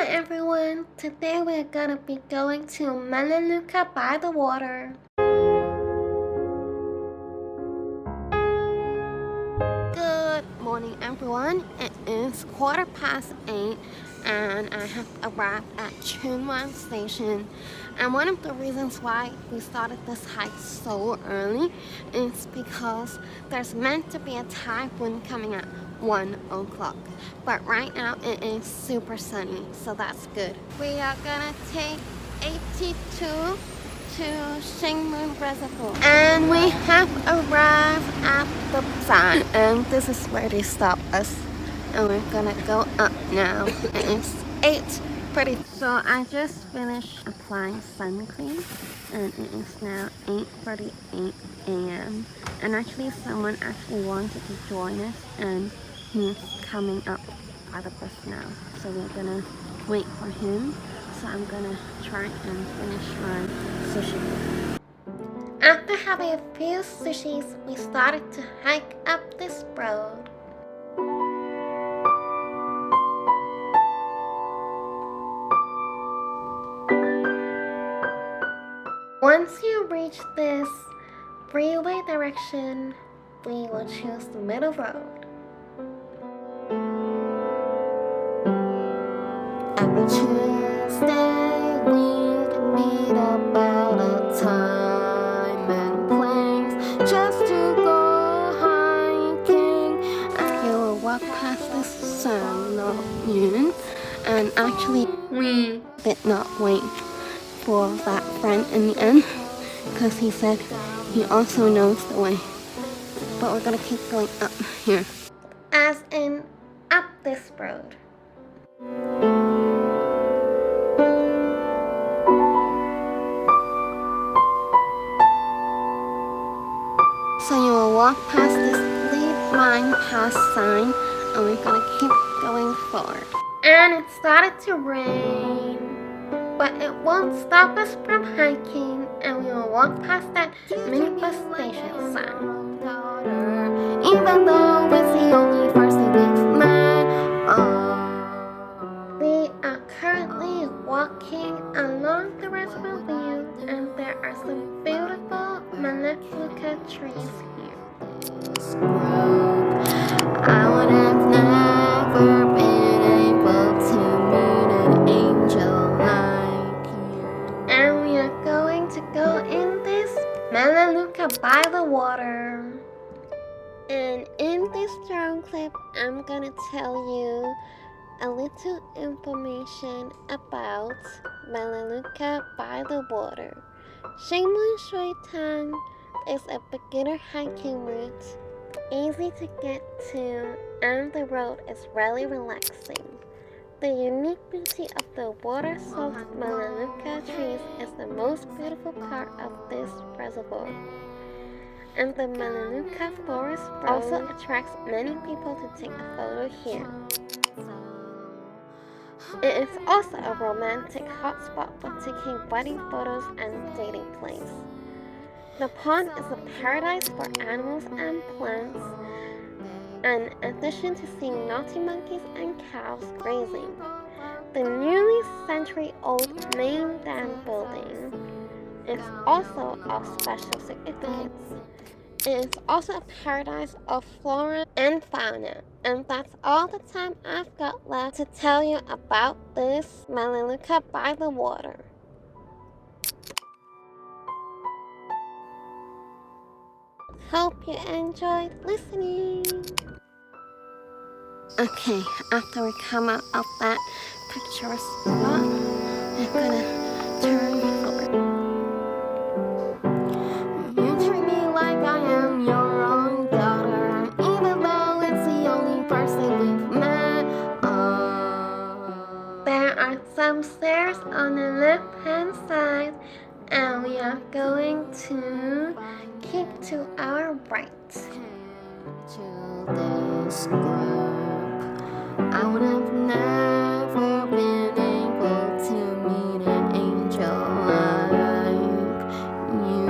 everyone, today we're gonna be going to Maleluca by the water. Good morning everyone, it is 8:15 and I have arrived at Chuen Mun station, and one of the reasons why we started this hike so early is because there's meant to be a typhoon coming at 1 o'clock, but right now it is super sunny, so that's good. We are gonna take 82 to Shing Mun Reservoir, and we have arrived at the side, and this is where they stop us, and we're gonna go up now. It's 8:30. So I just finished applying sun cream, and it is now 8:38 a.m. and actually someone wanted to join us, and he's coming up by the bus now, so we're gonna wait for him. So I'm gonna try and finish my sushi. After having a few sushis, we started to hike up this road. Once you reach this freeway direction, we will choose the middle road. Every Tuesday we'd meet about a time and place just to go hiking. And you will walk past this Yeung, and actually we did not wait for that friend in the end because he said he also knows the way. But we're gonna keep going up here. As in, up this road. So you will walk past this lead line past sign, and we're gonna keep going forward. And it started to rain, but it won't stop us from hiking, and we will walk past that minibus station sign. Even though it's the only first thing we've met. We are currently walking along the reservoir view, and there are some beautiful Maleluca trees here. I would have never been able to meet an angel like you. And we are going to go in this Maleluca by the water. And in this drone clip, I'm gonna tell you a little information about Maleluca by the water. Shing Mun is a beginner hiking route, easy to get to, and the road is really relaxing. The unique beauty of the water-soaked Maleluca trees is the most beautiful part of this reservoir. And the Maleluca forest also attracts many people to take a photo here. It is also a romantic hotspot for taking wedding photos and dating place. The pond is a paradise for animals and plants, and in addition to seeing naughty monkeys and cows grazing. The nearly century-old main dam building is also of special significance. It is also a paradise of flora and fauna. And that's all the time I've got left to tell you about this Maleluca by the water. Hope you enjoyed listening. Okay, after we come out of that picturesque spot, we're gonna turn forward. You treat me like I am your own daughter, even though it's the only person we've met. There are some stairs on the left-hand side, and we are going to keep to our right. To this group, I would have never been able to meet an angel like you.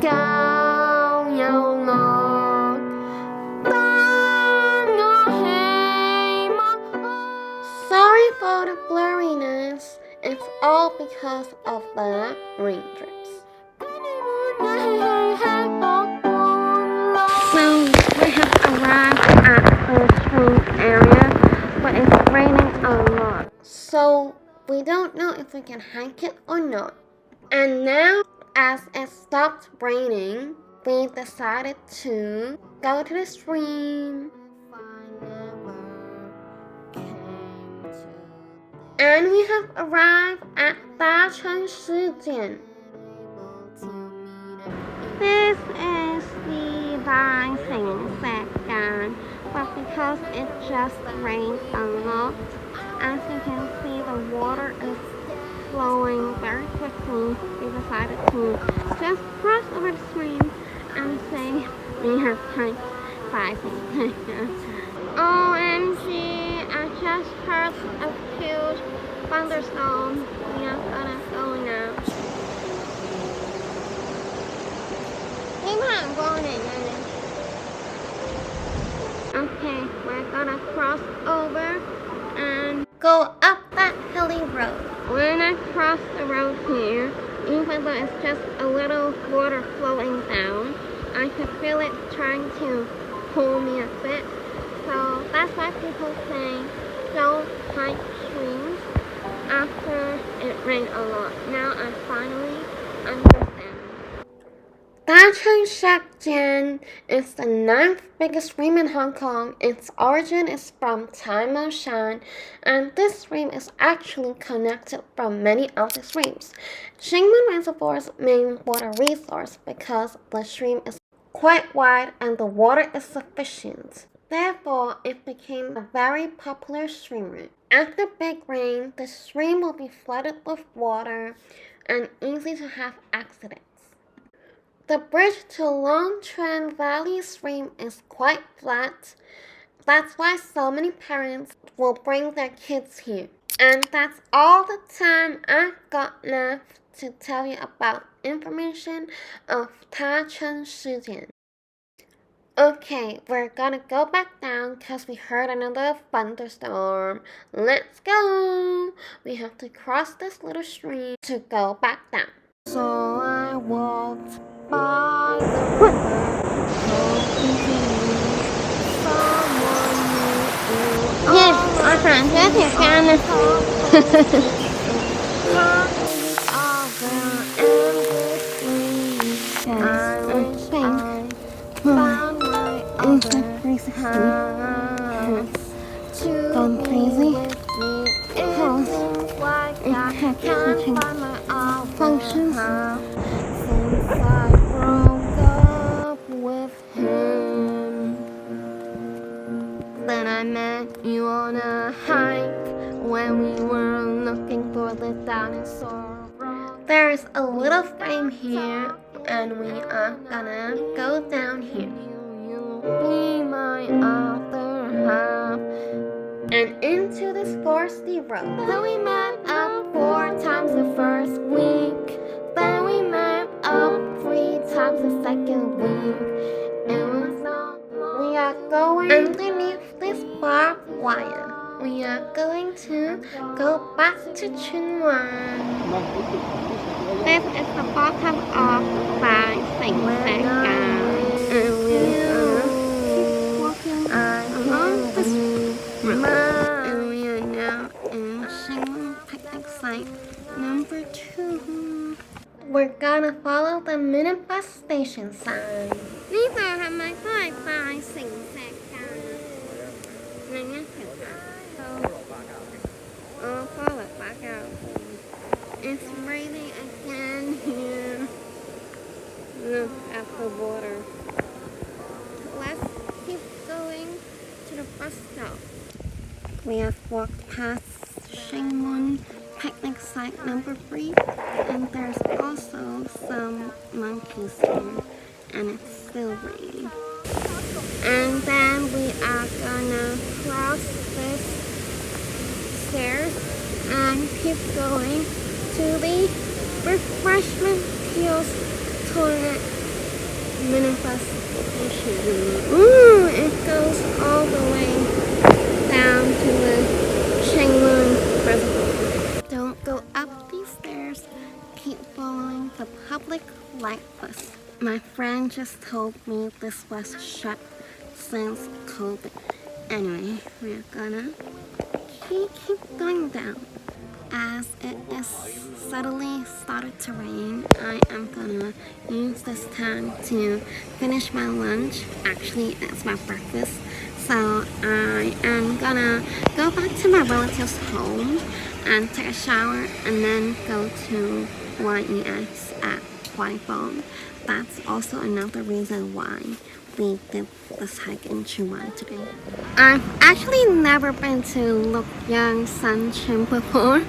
cao yêu ngọt ta ngọt hay mong. Sorry for the blurriness, it's all because of the raindrops. So we have arrived at the train area, but it's raining a lot. So we don't know if we can hike it or not. And now, as it stopped raining, we decided to go to the stream. And we have arrived at Cheng Shi Jian. This is the rising second, but because it just rained a lot, as you can see, the water is flowing very quickly. We decided to just cross over the stream and say we have hiked 5 seconds. OMG, I just heard a huge thunderstorm. We are gonna go now. Okay, we're gonna cross over and go up that hilly road. When I cross the road here, even though it's just a little water flowing down, I could feel it trying to pull me a bit. So that's why people say don't hike streams after it rained a lot. Now I finally understand. Cheng Shi Jian is the 9th biggest stream in Hong Kong. Its origin is from Tin Shui, and this stream is actually connected from many other streams. Shing Mun Reservoir's main water resource because the stream is quite wide and the water is sufficient. Therefore, it became a very popular stream route. After big rain, the stream will be flooded with water and easy to have accidents. The bridge to Long Chuen Valley stream is quite flat. That's why so many parents will bring their kids here. And that's all the time I've got left to tell you about information of Cheng Shi Jian. Okay, we're gonna go back down because we heard another thunderstorm. Let's go! We have to cross this little stream to go back down. So I walked by the river, hoping to meet someone new. Yes, 我感觉挺干的。Gone crazy because it had such functions. Since I broke up with him, then I met you on a hike when we were looking for the dinosaur. There's a little frame here, and we are gonna go down here. Be my other half. And into this foresty road. So we met up 4 times the first week. Then we met up 3 times the second week. It was all we are going underneath this barbed wire. We are going to go back to Tuen Mun. This is the bottom of my Shing Mun. And we are keep walking along this road. And we are now in Shing Mun Picnic Site number 2. We're gonna follow the minibus station sign. นี่จะทำไมค่อยตายสิ่งแสกกลางอะไรเงี้ยถึงfollow back out. It's raining again here. Look at the water. Let's keep going to the bus stop. We have walked past Shing Mun Picnic Site number 3, and there's also some monkeys here, and it's still raining. And then we are gonna cross this stairs and keep going to the refreshment kiosk toilet minibus station. Ooh, it goes all the way down to the Shing Mun reservoir. Don't go up these stairs. Keep following the public light bus. My friend just told me this was shut since COVID. Anyway, we're gonna keep going down. As it is suddenly started to rain, I am gonna use this time to finish my lunch. Actually, it's my breakfast. So I am gonna go back to my relative's home and take a shower and then go to y.e.s at Kwun Tong. That's also another reason why we did this hike in Chuen today. I've actually never been to Yeung Sunshine before,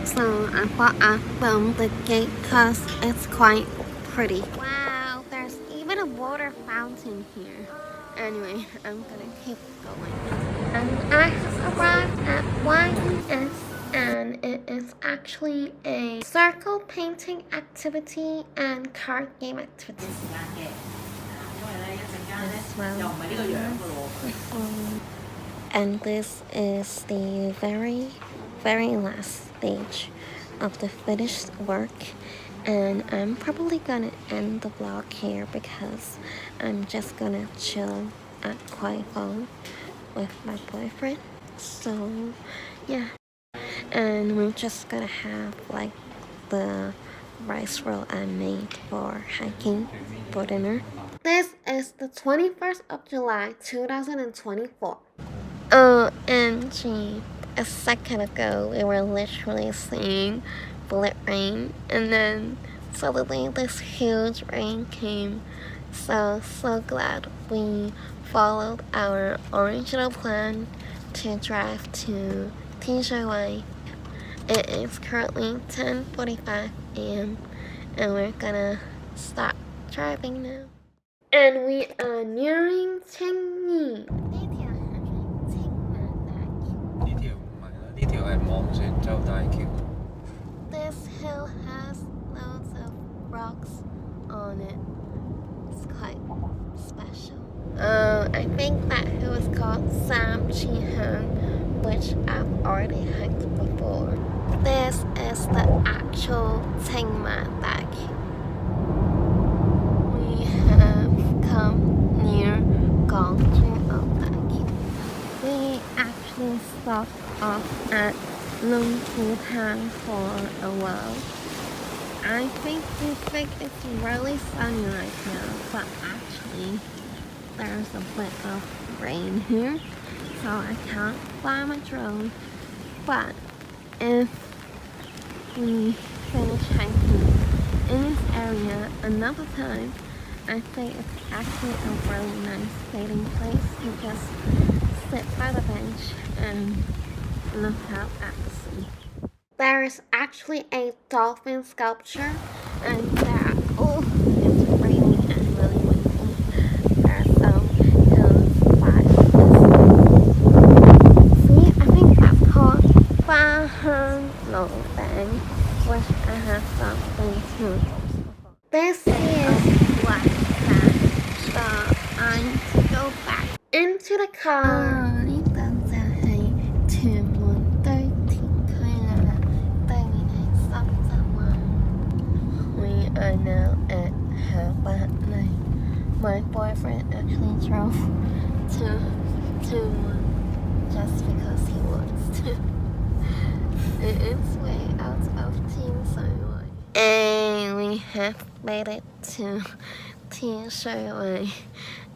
so I thought I'd film the gate because it's quite pretty. Wow, there's even a water fountain here. Anyway, I'm gonna keep going. And I have arrived at y.e.s and it is actually a circle painting activity and card game activity. As well. And this is the very last stage of the finished work, and I'm probably gonna end the vlog here because I'm just gonna chill at Kwun Tong with my boyfriend. So yeah, and we're just gonna have like the rice roll I made for hiking for dinner. This is the 21st of July 2024. OMG, a second ago we were literally seeing bullet rain, and then suddenly this huge rain came. So glad we followed our original plan to drive to Tin Shui Wai. It is currently 10:45 a.m. and we're gonna stop driving now. And we are nearing Cheng Shi. 呢條唔係啦，呢條係望船洲大橋。This hill has loads of rocks on it. It's quite special. I think that hill is called Shing Mun Picnic, which I've already hiked before. This is the actual Cheng Mun Picnic. We have come near Gong Picnic. We actually stopped off at Maleluca for a while. I think it's really sunny right now, but actually there's a bit of rain here, so I can't fly my drone. But if we finish hiking in this area another time, I think it's actually a really nice skating place to just sit by the bench and look out at the sea. There is actually a dolphin sculpture, and it's raining and really windy. There are some hills by this. See, I think that's called Lo Bang, which I have something to. This is black sand, so I need to go back into the car. We are now at Macao. My boyfriend actually drove to Tuen Mun just because he wants to. It is way out of Tin Shui Wai. And we have made it to Tin Shui Wai.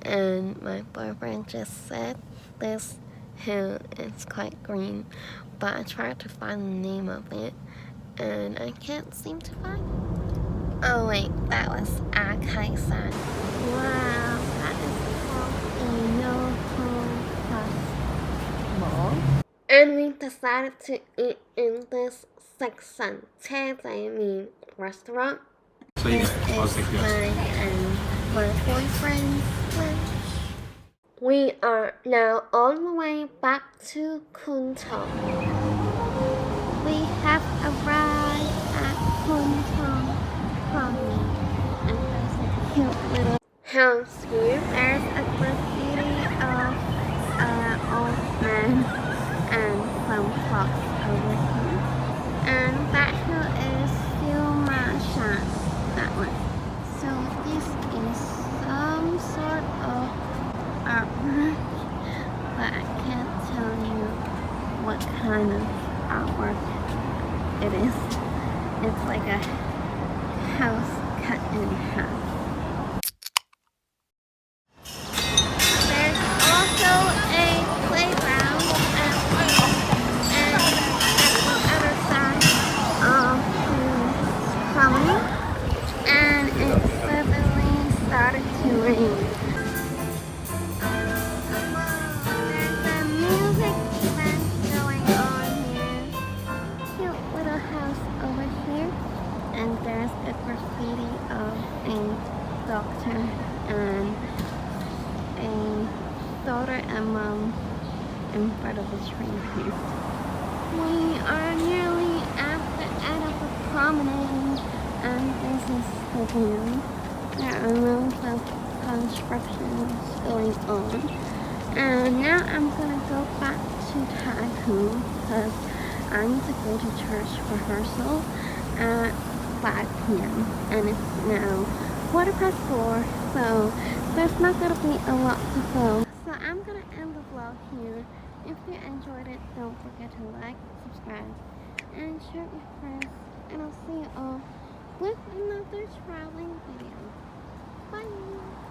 And my boyfriend just said this hill is quite green, but I tried to find the name of it and I can't seem to find it. Oh wait, that was San. Wow, that is called a local mall. And we decided to eat in this水畔千層restaurant. This is mine and my boyfriend's lunch. We are now on the way back to Kwun Tong. We have arrived at Kwun Tong Promenade, and there's a cute little house here. There's a graffiti of old man and some clocks over here. And that hill is Shan, that one. So this is some sort of artwork, but I can't tell you what kind of artwork it is. It's like a house cut in half. There's also a playground and at the other side of the promenade, and it suddenly started to rain. There's a music event going on here. Cute little house over here, and there's a graffiti of a doctor and a daughter and mom in front of the tree here. We are nearly at the end of the promenade, and this is the view. There are loads of constructions going on, and now I'm gonna go back to Taipei because I need to go to church rehearsal at 5 p.m. and it's now 4:15, so there's not gonna be a lot to film. So I'm gonna end the vlog here. If you enjoyed it, don't forget to like, subscribe, and share with friends. And I'll see you all with another traveling video. Bye!